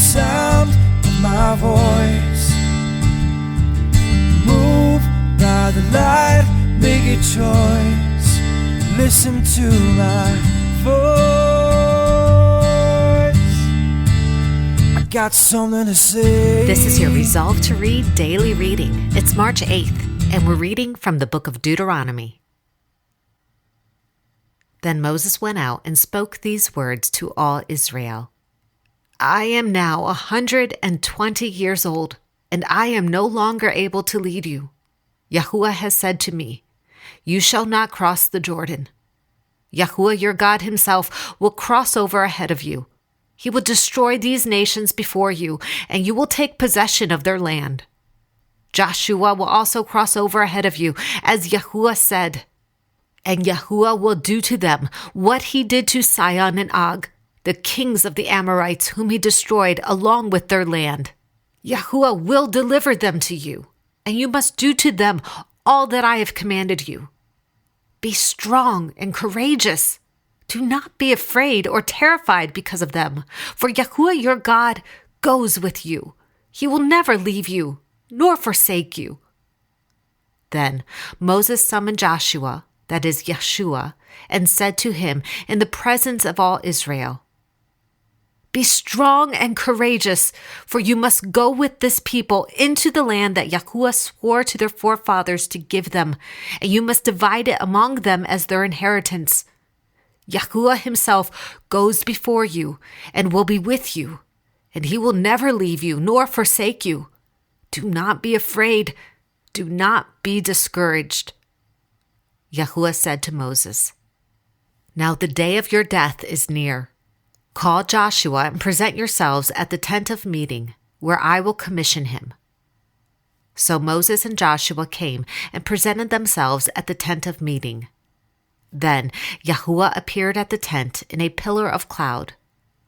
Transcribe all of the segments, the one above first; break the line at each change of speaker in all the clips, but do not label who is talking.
sound of my voice. Move by the light, make a choice. Listen to my voice. I got something to say.
This is your Resolve to Read daily reading. It's March 8th, and we're reading from the book of Deuteronomy. Then Moses went out and spoke these words to all Israel. I am now 120 years old, and I am no longer able to lead you. Yahuwah has said to me, you shall not cross the Jordan. Yahuwah your God himself will cross over ahead of you. He will destroy these nations before you, and you will take possession of their land. Joshua will also cross over ahead of you, as Yahuwah said. And Yahuwah will do to them what he did to Sihon and Og, the kings of the Amorites whom he destroyed along with their land. Yahuwah will deliver them to you, and you must do to them all that I have commanded you. Be strong and courageous. Do not be afraid or terrified because of them, for Yahuwah your God goes with you. He will never leave you, nor forsake you. Then Moses summoned Joshua, that is Yeshua, and said to him in the presence of all Israel, be strong and courageous, for you must go with this people into the land that Yahuwah swore to their forefathers to give them, and you must divide it among them as their inheritance. Yahuwah himself goes before you and will be with you, and he will never leave you nor forsake you. Do not be afraid. Do not be discouraged. Yahuwah said to Moses, now the day of your death is near. Call Joshua and present yourselves at the tent of meeting, where I will commission him. So Moses and Joshua came and presented themselves at the tent of meeting. Then Yahuwah appeared at the tent in a pillar of cloud,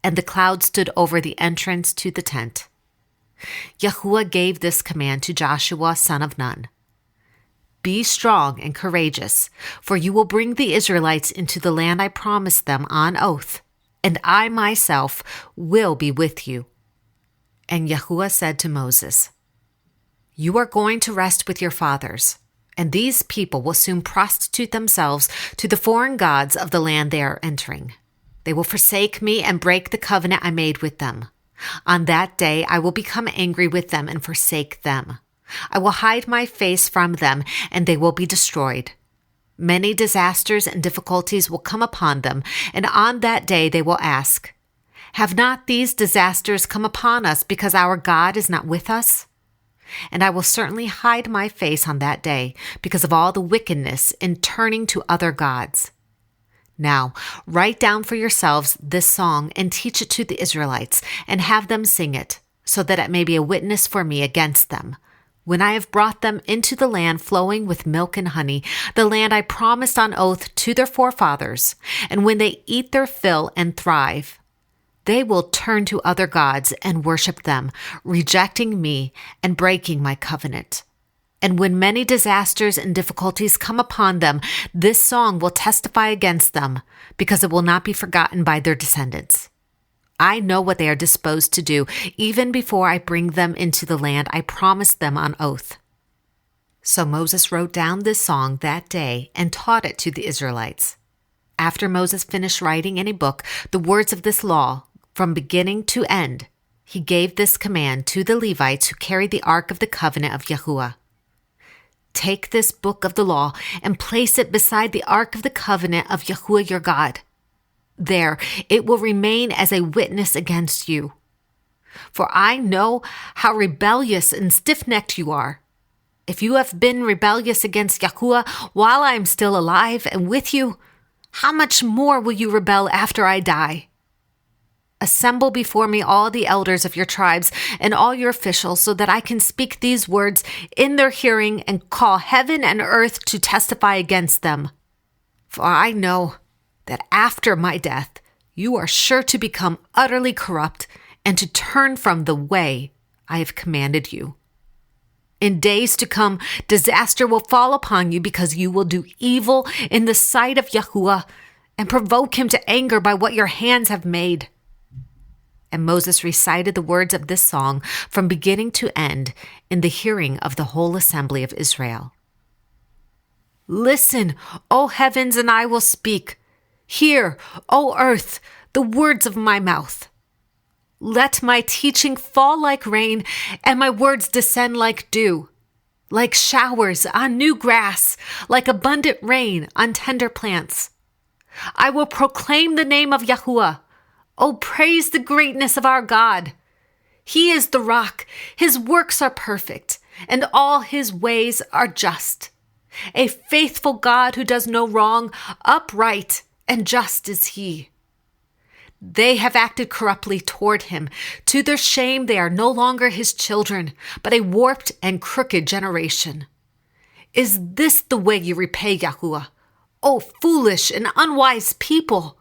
and the cloud stood over the entrance to the tent. Yahuwah gave this command to Joshua son of Nun. Be strong and courageous, for you will bring the Israelites into the land I promised them on oath, and I myself will be with you. And Yahuwah said to Moses, you are going to rest with your fathers, and these people will soon prostitute themselves to the foreign gods of the land they are entering. They will forsake me and break the covenant I made with them. On that day I will become angry with them and forsake them. I will hide my face from them, and they will be destroyed. Many disasters and difficulties will come upon them, and on that day they will ask, have not these disasters come upon us because our God is not with us? And I will certainly hide my face on that day because of all the wickedness in turning to other gods. Now, write down for yourselves this song and teach it to the Israelites, and have them sing it, so that it may be a witness for me against them. When I have brought them into the land flowing with milk and honey, the land I promised on oath to their forefathers, and when they eat their fill and thrive, they will turn to other gods and worship them, rejecting me and breaking my covenant. And when many disasters and difficulties come upon them, this song will testify against them, because it will not be forgotten by their descendants. I know what they are disposed to do, even before I bring them into the land I promised them on oath. So Moses wrote down this song that day and taught it to the Israelites. After Moses finished writing in a book the words of this law, from beginning to end, he gave this command to the Levites who carried the Ark of the Covenant of Yahuwah. Take this book of the law and place it beside the Ark of the Covenant of Yahuwah your God. There it will remain as a witness against you. For I know how rebellious and stiff-necked you are. If you have been rebellious against Yahuwah while I am still alive and with you, how much more will you rebel after I die? Assemble before me all the elders of your tribes and all your officials, so that I can speak these words in their hearing and call heaven and earth to testify against them. For I know that after my death, you are sure to become utterly corrupt and to turn from the way I have commanded you. In days to come, disaster will fall upon you because you will do evil in the sight of Yahuwah and provoke him to anger by what your hands have made. And Moses recited the words of this song from beginning to end in the hearing of the whole assembly of Israel. Listen, O heavens, and I will speak. Hear, O earth, the words of my mouth. Let my teaching fall like rain, and my words descend like dew, like showers on new grass, like abundant rain on tender plants. I will proclaim the name of Yahuwah. Oh, praise the greatness of our God. He is the rock. His works are perfect, and all his ways are just. A faithful God who does no wrong, upright and just is he. They have acted corruptly toward him. To their shame, they are no longer his children, but a warped and crooked generation. Is this the way you repay Yahuwah? O foolish and unwise people!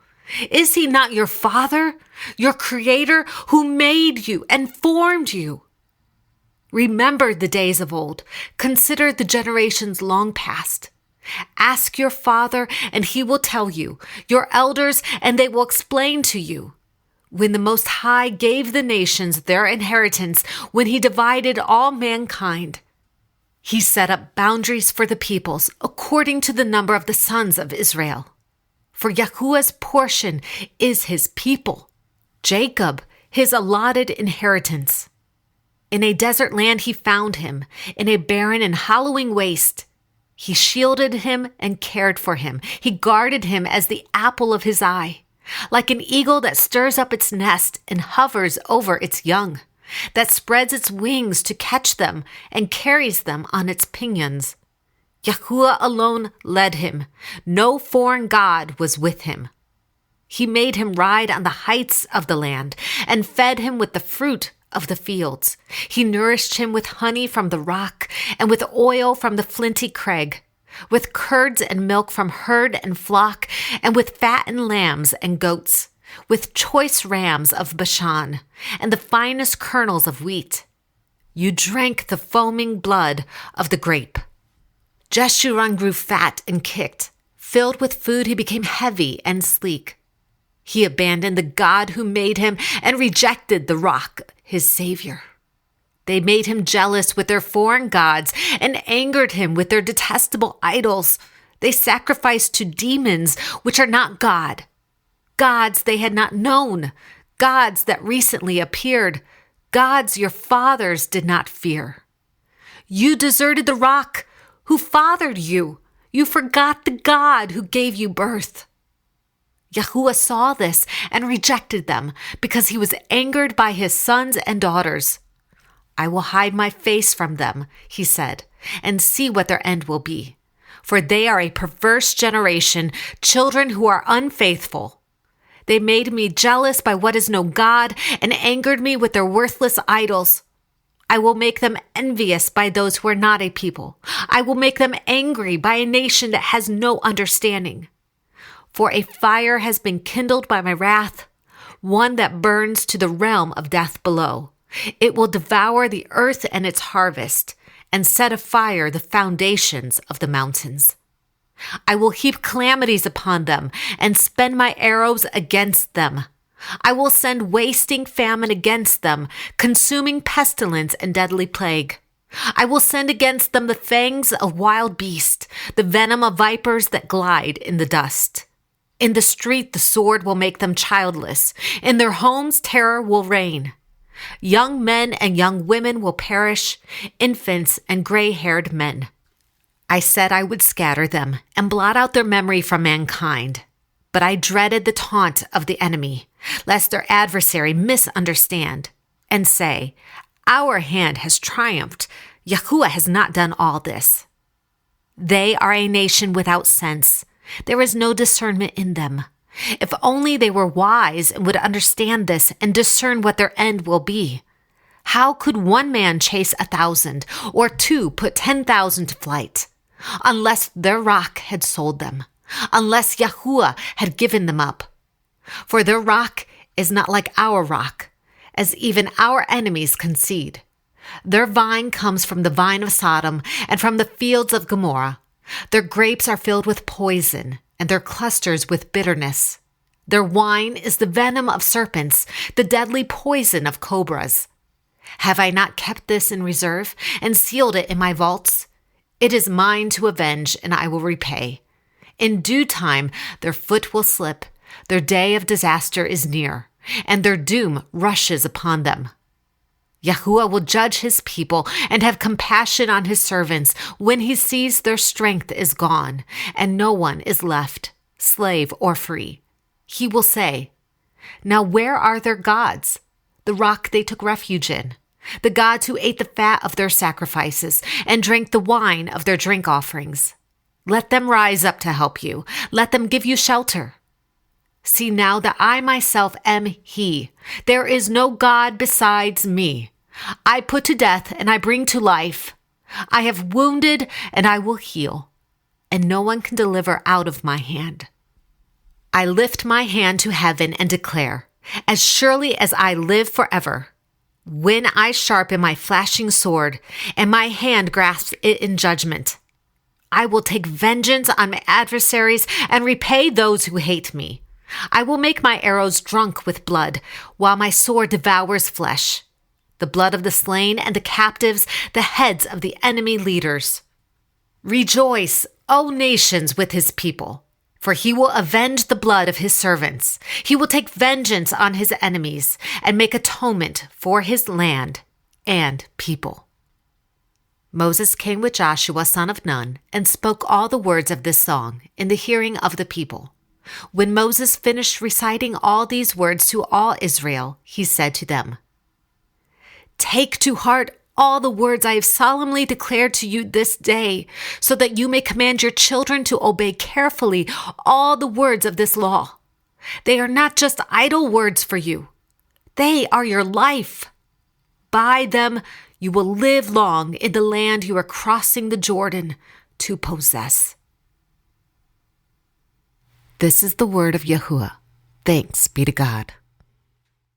Is he not your father, your creator, who made you and formed you? Remember the days of old. Consider the generations long past. Ask your father, and he will tell you, your elders, and they will explain to you. When the Most High gave the nations their inheritance, when he divided all mankind, he set up boundaries for the peoples according to the number of the sons of Israel. For Yahuwah's portion is his people, Jacob, his allotted inheritance. In a desert land he found him, in a barren and hollowing waste. He shielded him and cared for him. He guarded him as the apple of his eye, like an eagle that stirs up its nest and hovers over its young, that spreads its wings to catch them and carries them on its pinions. Yahuwah alone led him. No foreign god was with him. He made him ride on the heights of the land and fed him with the fruit of the fields. He nourished him with honey from the rock and with oil from the flinty crag, with curds and milk from herd and flock, and with fattened lambs and goats, with choice rams of Bashan and the finest kernels of wheat. You drank the foaming blood of the grape. Jeshurun grew fat and kicked. Filled with food, he became heavy and sleek. He abandoned the God who made him and rejected the rock, his savior. They made him jealous with their foreign gods and angered him with their detestable idols. They sacrificed to demons, which are not God, gods they had not known, gods that recently appeared, gods your fathers did not fear. You deserted the rock who fathered you. You forgot the God who gave you birth. Yahuwah saw this and rejected them because he was angered by his sons and daughters. I will hide my face from them, he said, and see what their end will be. For they are a perverse generation, children who are unfaithful. They made me jealous by what is no God and angered me with their worthless idols. I will make them envious by those who are not a people. I will make them angry by a nation that has no understanding. For a fire has been kindled by my wrath, one that burns to the realm of death below. It will devour the earth and its harvest, and set afire the foundations of the mountains. I will heap calamities upon them, and spend my arrows against them. I will send wasting famine against them, consuming pestilence and deadly plague. I will send against them the fangs of wild beasts, the venom of vipers that glide in the dust. In the street the sword will make them childless. In their homes terror will reign. Young men and young women will perish, infants and gray-haired men. I said I would scatter them and blot out their memory from mankind. But I dreaded the taunt of the enemy, lest their adversary misunderstand and say, our hand has triumphed. Yahuwah has not done all this. They are a nation without sense. There is no discernment in them. If only they were wise and would understand this and discern what their end will be. How could one man chase 1,000 or two put 10,000 to flight? Unless their rock had sold them, unless Yahuwah had given them up. For their rock is not like our rock, as even our enemies concede. Their vine comes from the vine of Sodom and from the fields of Gomorrah. Their grapes are filled with poison, and their clusters with bitterness. Their wine is the venom of serpents, the deadly poison of cobras. Have I not kept this in reserve and sealed it in my vaults? It is mine to avenge, and I will repay. In due time, their foot will slip. Their day of disaster is near, and their doom rushes upon them. Yahuwah will judge his people and have compassion on his servants when he sees their strength is gone and no one is left, slave or free. He will say, "Now where are their gods, the rock they took refuge in, the gods who ate the fat of their sacrifices and drank the wine of their drink offerings? Let them rise up to help you. Let them give you shelter. See now that I myself am he. There is no God besides me. I put to death and I bring to life. I have wounded and I will heal, and no one can deliver out of my hand. I lift my hand to heaven and declare, as surely as I live forever, when I sharpen my flashing sword and my hand grasps it in judgment, I will take vengeance on my adversaries and repay those who hate me. I will make my arrows drunk with blood, while my sword devours flesh, the blood of the slain and the captives, the heads of the enemy leaders. Rejoice, O nations, with his people, for he will avenge the blood of his servants. He will take vengeance on his enemies and make atonement for his land and people. Moses came with Joshua, son of Nun, and spoke all the words of this song in the hearing of the people. When Moses finished reciting all these words to all Israel, he said to them, "Take to heart all the words I have solemnly declared to you this day, so that you may command your children to obey carefully all the words of this law. They are not just idle words for you. They are your life. By them you will live long in the land you are crossing the Jordan to possess." This is the word of Yahuwah. Thanks be to God.